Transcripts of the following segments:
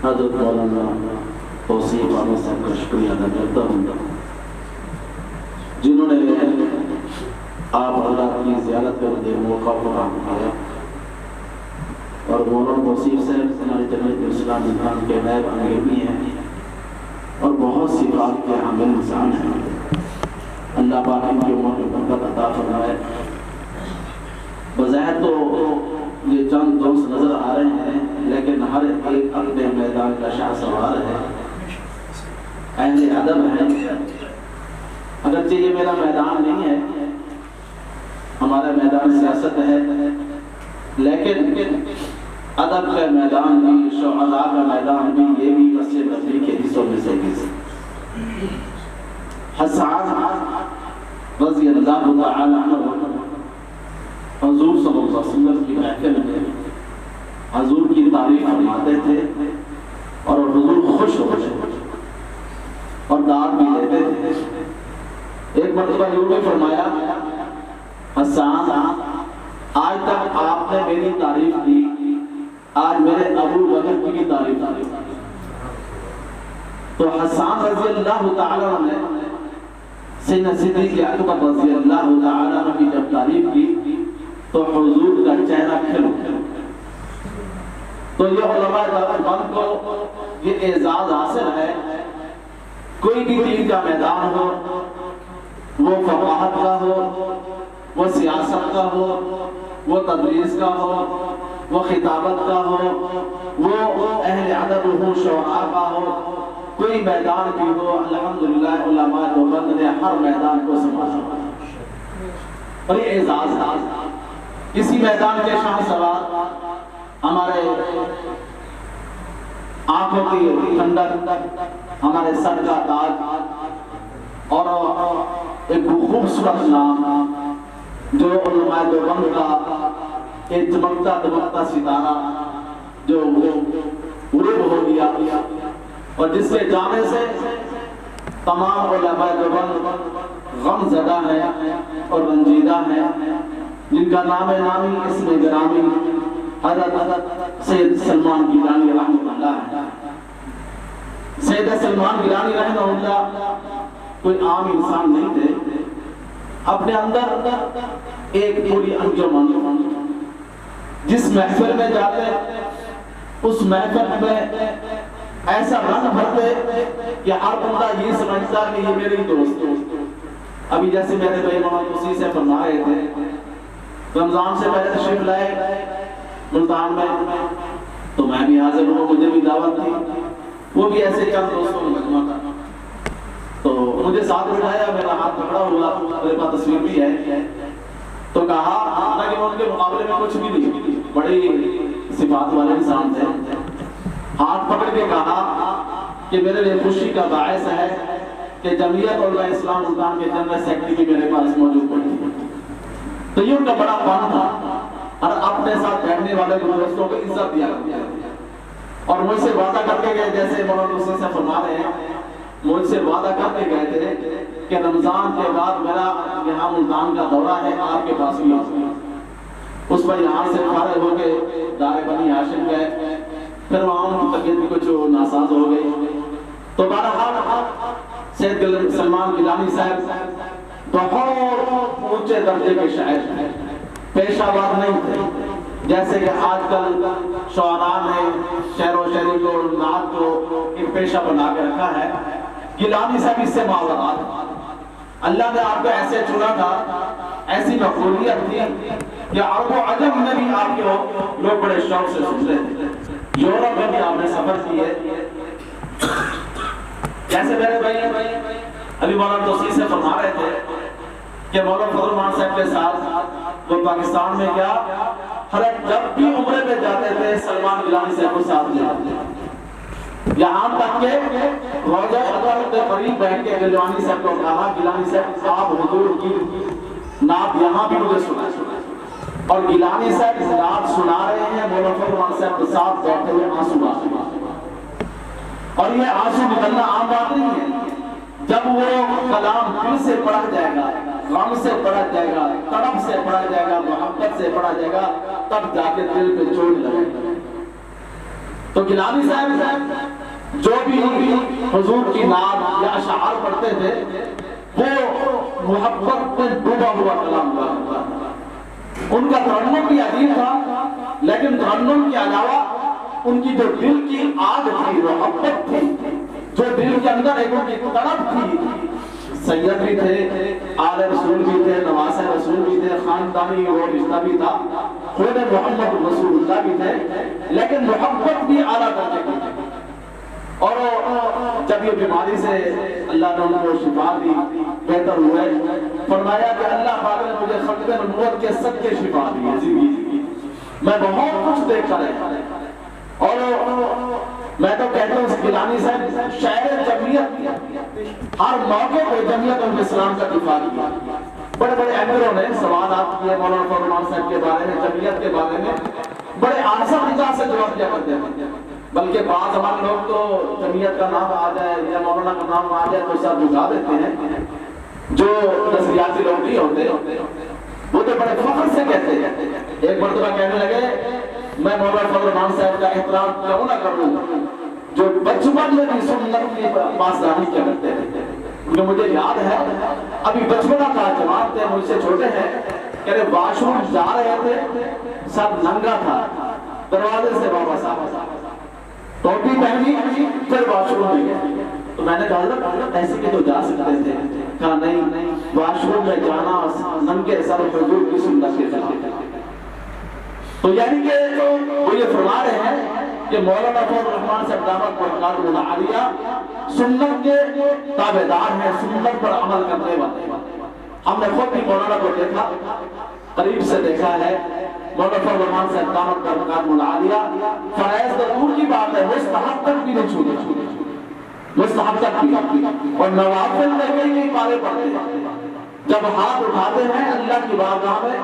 حضرت مولانا توصیف احمد صاحب کا شکریہ ادا کرتا ہوں جنہوں نے آپ حضرات کی زیارت کا مجھے موقع فراہم کیا، اور مولانا توصیف صاحب ہماری جمعیت اسلامی ہندوستان کے نائب امیر بھی ہیں اور بہت سی بات کے حامل انسان ہیں۔ اللہ پاک ان کی عمر میں برکت عطا فرمائے۔ بظاہر تو یہ چند دوست نظر آ رہے ہیں، لیکن ہر ایک اپنے میدان کا شاہ سوار ہے، اہل ادب ہے۔ اگرچہ یہ میرا میدان نہیں ہے، ہمارا میدان سیاست ہے، لیکن ادب کا میدان بھی، شعراء کا میدان بھی، یہ بھی مسجد نبوی کے حصوں میں سے حصہ۔ حسان رضی اللہ تعالی عنہ حضور صلی اللہ علیہ وسلم کی محفل میں حضور کی تعریف فرماتے تھے اور حضور خوش ہوتے اور داد بھی دیتے تھے۔ ایک مرتبہ یوں بھی فرمایا، حسان آج تک آپ نے میری تعریف کی، آج میرے ابو بکر کی بھی تعریف کی۔ تو حسان رضی اللہ تعالی عنہ سیدنا صدیق اکبر رضی اللہ تعالی عنہ کی جب تعریف کی تو حضور کا چہرہ کھل اٹھا۔ تو یہ علماء دیوبند کو یہ اعزاز حاصل ہے، کوئی بھی دین کا میدان ہو، وہ فقاہت کا ہو، وہ سیاست کا ہو، وہ تدریس کا ہو، وہ خطابت کا ہو، وہ اہل ادب ہو، شعراء کا ہو، کوئی میدان بھی ہو، الحمدللہ علماء دیوبند نے ہر میدان کو سنبھالا اور یہ اعزاز ہے۔ اسی میدان کے شاہ سوار ہمارے آنکھوں کی ٹھنڈک، ہمارے سر کا تاج اور ایک خوبصورت نام جو علماء دیوبند کا ایک چمکتا دمکتا ستارہ جو غروب ہو گیا اور جس کے جانے سے تمام علماء دیوبند غم زدہ ہیں اور رنجیدہ ہیں، جن کا نام نامی اسم گرامی حضرت سید سلمان گیلانی رحمۃ اللہ ہے۔ سید سلمان گیلانی رحمۃ اللہ کوئی عام انسان نہیں تھے، اپنے اندر ایک پوری انجمن، جس محفل میں جاتے اس محفل میں ایسا رنگ بھرتے کہ ہر بندہ یہ سمجھتا کہ یہ میرے دوست۔ ابھی جیسے میرے بھائی مولانا توصیف سے فرما رہے تھے، رمضان سے پہلے تشریف لائے ملتان میں تو میں بھی حاضر ہوں، مجھے بھی دعوت تھی، وہ بھی ایسے چند دوستوں میں مجمع تھا، تو مجھے ساتھ بٹھایا، میرا ہاتھ پکڑا ہوا، میرے پاس تصویر بھی ہے، تو کہا حالانکہ وہ ان کے مقابلے میں کچھ بھی نہیں، بڑی صفات والے انسان تھے، ہاتھ پکڑ کے کہا کہ میرے لیے خوشی کا باعث ہے کہ جمعیت علماء اسلام ملتان کے جنرل سیکرٹری بھی میرے پاس موجود پڑی۔ تو یہ ان کا بڑا فن تھا اور اپنے ساتھ بیٹھنے والے دوستوں کو عزت دیا اور مجھ سے وعدہ کر کے گئے، جیسے مولانا توصیف سے فرما رہے ہیں، مجھ سے وعدہ کر کے گئے تھے کہ رمضان کے بعد میرا یہاں ملتان کا دورہ ہے، آپ کے پاس بھی آؤں۔ اس پر یہاں سے فارغ ہو کے دار بنی ہاشم گئے، پھر وہاں ان کی طبیعت بھی کچھ ناساز ہو گئی، تو بہرحال سید سلمان گیلانی صاحب بہت اونچے درجے کے شاعر ہیں، پیشہ ور نہیں تھے، جیسے کہ آج کل شعراء نے شعر و شاعری کو، نعت کو ایک پیشہ بنا کے رکھا ہے۔ گیلانی صاحب اس سے ماورات، اللہ نے آپ کو ایسے چنا تھا، ایسی مقبولیت تھی کہ عرب و عجم میں بھی آپ کے لوگ بڑے شوق سے سنتے تھے، یورپ میں بھی آپ نے سفر کیے۔ جیسے میرے بھائی ابھی مولانا توصیف سے فرما رہے تھے کہ مولانا فضل الرحمان صاحب کے ساتھ وہ پاکستان میں گیا، ہر جب بھی عمرے پہ جاتے تھے سلمان گیلانی صاحب کو ساتھ لے آتے تھے، یہاں تک کہ روضہ اطہر کے قریب بیٹھ کے گیلانی صاحب کو کہا، گیلانی صاحب آپ حضور کی نعت یہاں بھی مجھے سنا، اور گیلانی صاحب نعت سنا رہے ہیں، مولانا فضل الرحمان صاحب کے ساتھ بیٹھے ہوئے آنسو آ رہے ہیں، اور یہ آنسو نکلنا عام بات نہیں ہے۔ جب وہ کلام دل سے پڑھا جائے گا، غم سے پڑھا جائے گا، تڑپ سے پڑھا جائے گا، محبت سے پڑھا جائے گا، تب جا کے دل پہ چوٹ لگے گا۔ تو گیلانی صاحب جو بھی حضور کی نعت یا اشعار پڑھتے تھے وہ محبت میں ڈوبا ہوا کلام تھا. ان کا ترنم بھی عجیب تھا، لیکن ترنم کے علاوہ ان کی جو دل کی آگ تھی، محبت تھی، جو دل کے اندر ایک ان کی تڑپ تھی. سید بھی تھے، آل رسول بھی تھے، نواز رسول بھی تھے، خاندانی وہ رشتہ بھی تھا، خود محمد رسول اللہ بھی تھے، لیکن محبت بھی اعلیٰ درجے کی تھی. اور جب یہ بیماری سے اللہ نے ان کو شفا دی، بہتر ہوئے، فرمایا کہ اللہ پاک نے مجھے ختم نبوت کے صدقے شفا دی ہے زندگی. میں بہت کچھ دیکھ کر ہے، اور میں تو کہتا ہوں گیلانی صاحب شاعر جمعیت، ہر موقع پہ جمعیت ان اسلام کا دفاع کیا. بڑے بڑے امیروں نے سوالات کیے مولانا فضل الرحمان صاحب کے بارے میں، جمعیت کے بارے میں بڑے آسان انداز سے جواب دیا کرتے ہیں. بلکہ بعض ہمارے لوگ تو جمعیت کا نام آ جائے یا مولانا کا نام آ جائے تو سر جھکا دیتے ہیں. جو نظریاتی لوگ نہیں ہوتے وہ تو بڑے فخر سے کہتے ہیں. ایک مرتبہ کہنے لگے میں مولانا فضل الرحمان صاحب کا احترام کیوں نہ کروں جو بچپن میں بھی سنت کی پاسداری کیا کرتے تھے. کیونکہ مجھے یاد ہے ابھی بچپنا تھا، جوان تھے، مجھ سے چھوٹے ہیں، کہ واش روم جا رہے تھے، سب ننگا تھا، دروازے سے واپس آ ٹوپی پہنی پھر واش روم میں گئے. تو میں نے کہا حضرت ایسے بھی تو جا سکتے تھے. کہا نہیں، واش روم میں جانا ننگے سر حضور کی سنت کے خلاف. تو یعنی کہ وہ یہ فرما رہے ہیں کہ مولانا فضل الرحمان صاحب دامت برکاتہ العالیہ سنت کے تابعدار ہیں، سنت پر عمل کرنے والے. ہم نے خود بھی مولانا کو دیکھا، قریب سے دیکھا ہے. مولانا فضل الرحمان صاحب دامت برکاتہ العالیہ فرائض تو دور کی بات ہے، مستحب تک بھی نہیں چھوڑے، مستحب تک بھی، اور نوافل میں کئی پارے پڑھتے ہیں. جب ہاتھ اٹھاتے ہیں اللہ کی بارگاہ میں،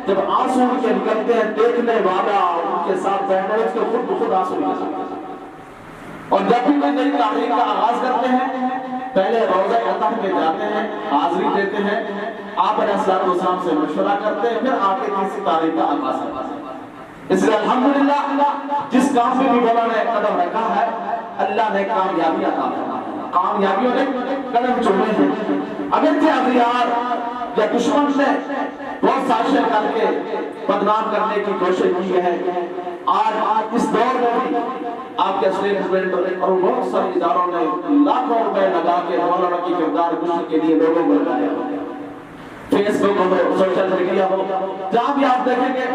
جب آنسو کے نکلتے ہیں دیکھنے والا ان کے ساتھ بیٹھے اس کے خود بخود آنسو نکلتے ہیں. اور جب بھی کوئی نئی تحریک کا آغاز کرتے ہیں پہلے روضہ عطا میں جاتے ہیں، حاضری دیتے ہیں، آپ علیہ السلام سے مشورہ کرتے ہیں، پھر آ کے کسی تحریک کا آغاز کرتے ہیں. اس لیے الحمدللہ جس کام میں بھی مولانا نے قدم رکھا ہے اللہ نے کامیابی عطا فرمائی، کامیابیوں نے قدم چومے ہیں. اگرچہ اغیار یا دشمن نے بہت سازشیں کر کے بدنام کرنے کی کوشش کی ہے. آج اس دور میں بھی آپ کے اسٹیٹمنٹ اور بہت سارے اداروں نے لاکھوں روپے لگا کے مولانا کی کردار کشی کے لیے لوگوں کو لگایا. فیس بک ہو، سوشل میڈیا ہو، جہاں بھی آپ دیکھیں گے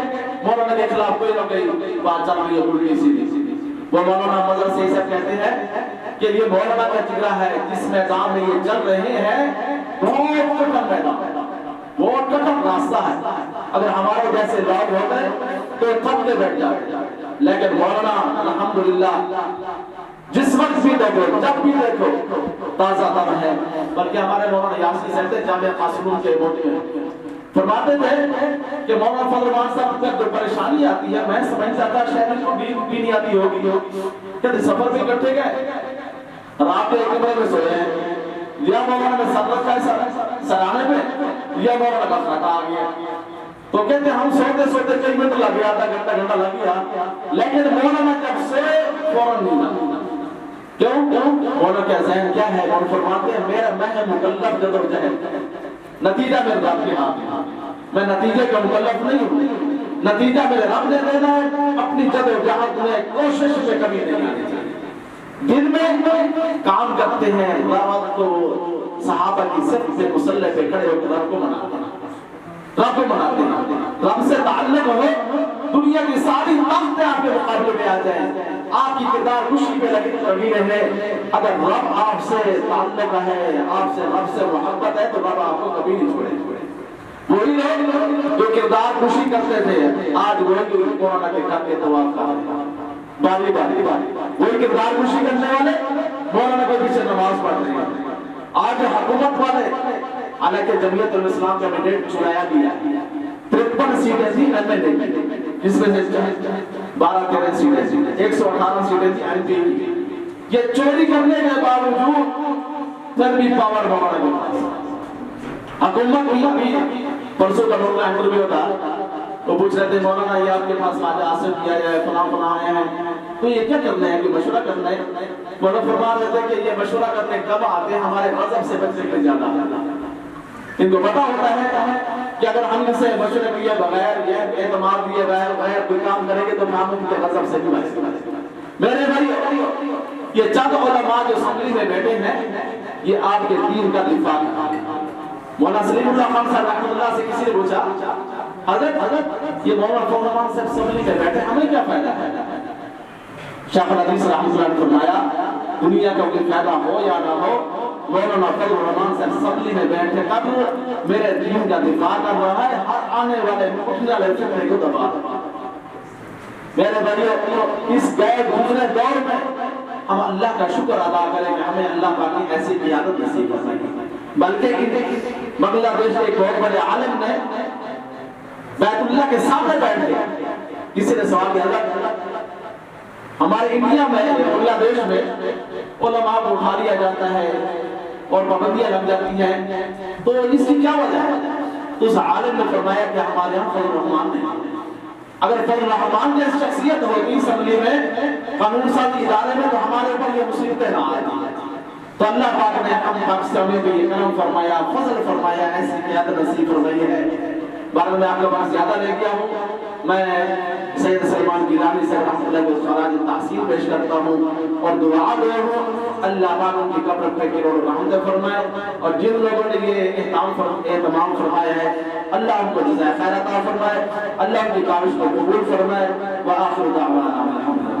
مولانا کے خلاف کوئی نہ کوئی بات چل رہی ہے الٹی سیدھی. وہ مولانا مظہر سے سب کہتے ہیں کہ یہ مولانا کا جگرا ہے، جس میدان میں یہ چل رہے ہیں بہت کٹن میدان ہے، بہت کٹن راستہ ہے. اگر ہمارے جیسے لوگ ہوتے تو تھک کے بیٹھ جاتے، لیکن مولانا الحمدللہ جس وقت بھی دیکھو، جب بھی دیکھو تازہ تر ہے. بلکہ ہمارے مولانا یاسین صاحب تھے جامعہ قاسمون کے موٹی میں فرماتے تھے کہ مولانا فضل الرحمان صاحب کو جو پریشانی آتی ہے میں سمجھتا تھا شاید کو بھی نہیں آتی ہوگی. کہتے سفر بھی اکٹھے گئے، رات کے کمرے میں سوئے ہیں، لیا مولانا نے سر رکھا ہے سرانے پہ، لیا مولانا کا خطا آ گیا. تو کہتے ہم سوتے سوتے کئی منٹ لگ گیا، آدھا گھنٹہ لگ گیا، لیکن مولانا جب سوئے فوراً نہیں لگا. کیوں؟ مولانا کا ذہن کیا ہے؟ وہ فرماتے ہیں میرا میں مکلف جدوجہد، نتیجہ میرے رب کے ہاتھ میں، میں نتیجے کا مکلف نہیں ہوں، نتیجہ میرے رب نے دینا ہے. اپنی جدوجہد میں کوشش میں کمی نہیں آنی چاہیے. دن میں کام کرتے ہیں، رات کو صحابہ کی صف سے مصلی پہ کھڑے ہو کے رب کو مناتے ہیں، رب کو مناتے ہیں. رب سے تعلق ہو، دنیا کی ساری طاقتیں آپ کے مقابلے میں آ جائیں، آپ کی کردار خوشی پہ لگی رہے. اگر رب آپ سے تعلق ہے، آپ سے رب سے محبت ہے تو رب آپ کو کبھی نہیں چھوڑے. وہی لوگ جو کردار خوشی کرتے تھے آج وہی کورونا کے گھر کے طواف کر رہے ہیں، باری باری وہی کردار خوشی کرنے والے مولانا کے پیچھے نماز پڑھ رہے ہیں. آج حکومت والے، حالانکہ جمعیت الاسلام کا مینڈیٹ چنایا گیا 53 سیٹیں تھی ایم ایل اے، جس میں سے 12-13 سیٹیں تھی، 118 سیٹیں تھی ایم پی کی. یہ چوری کرنے کے باوجود پھر بھی پاور مولانا کے پاس. حکومت بھی پرسوں کا مولانا انٹرویو ہوتا، وہ پوچھ رہے تھے مولانا یہ آپ کے پاس خواجہ آصف کیا جائے، فلاں فلاں آئے ہیں، تو یہ کیا کرنا ہے, کوئی مشورہ کرنا ہے؟ مولا فرما رہے تھے کہ یہ مشورہ کرنے کب آتے ہیں, ہمارے غضب سے بچنے کے زیادہ. ان کو پتا ہوتا ہے کہ اگر ہم سے مشورے کیے بغیر, یہ اعتماد دیے بغیر کوئی کام کریں گے تو ہم ان کے غضب سے بھی بچ سکتے ہیں. میرے بھائی, یہ چند علماء جو اسمبلی میں بیٹھے ہیں, یہ آپ کے دین کا دفاع کرتے ہیں. مولانا سلیم اللہ خان صاحب رحمۃ اللہ سے کسی نے پوچھا, حضرت یہ مولانا فضل الرحمان صاحب اسمبلی میں بیٹھے, ہمیں کیا فائدہ ہے؟ شیخ الحدیث رحمۃ اللہ نے فرمایا, دنیا کا کوئی فائدہ ہو یا نہ ہو, مولانا فضل الرحمان صاحب اسمبلی میں بیٹھے تب میرے دین کا دفاع کر رہا ہے, ہر آنے والے اٹھنے والے فکر کو دبا رہا ہے. میرے بھائیو, اس غیر گزرے دور میں ہم اللہ کا شکر ادا کریں کہ ہمیں اللہ پاک کی ایسی قیادت نصیب فرمائی. بلکہ بنگلہ دیش کے ایک بہت بڑے عالم نے بیت اللہ کے سامنے بیٹھ کے کسی نے سوال کیا, ہمارے انڈیا میں بنگلہ دیش میں علماء کو اٹھا لیا جاتا ہے اور پابندیاں لگ جاتی ہیں, تو اس کی کیا وجہ ہے؟ تو اس عالم نے فرمایا کہ ہمارے یہاں فضل الرحمان نہیں. اگر فضل الرحمان جیسی شخصیت ہوگی اسمبلی میں, قانون سازی ادارے میں, تو ہمارے اوپر یہ مصیبتیں نہ آتی. تو اللہ پاک نے ہم پاکستانیوں کو یہ کرم فرمایا, فضل فرمایا, ایسی قیادت نصیب فرمائی ہے. بعد میں آپ کے پاس زیادہ لے گیا ہوں, میں سید سلمان گیلانی سے رحمۃ اللہ کو خراج تحسین پیش کرتا ہوں اور دعا دے ہوں اللہ پاک ان کی قبر پہ کروڑ رحمت فرمائے, اور جن لوگوں نے یہ اہتمام فرمایا ہے اللہ ان کو جزائے خیر عطا فرمائے, اللہ ان کی کاوش کو قبول فرمائے. وآخر دعوانا الحمدللہ.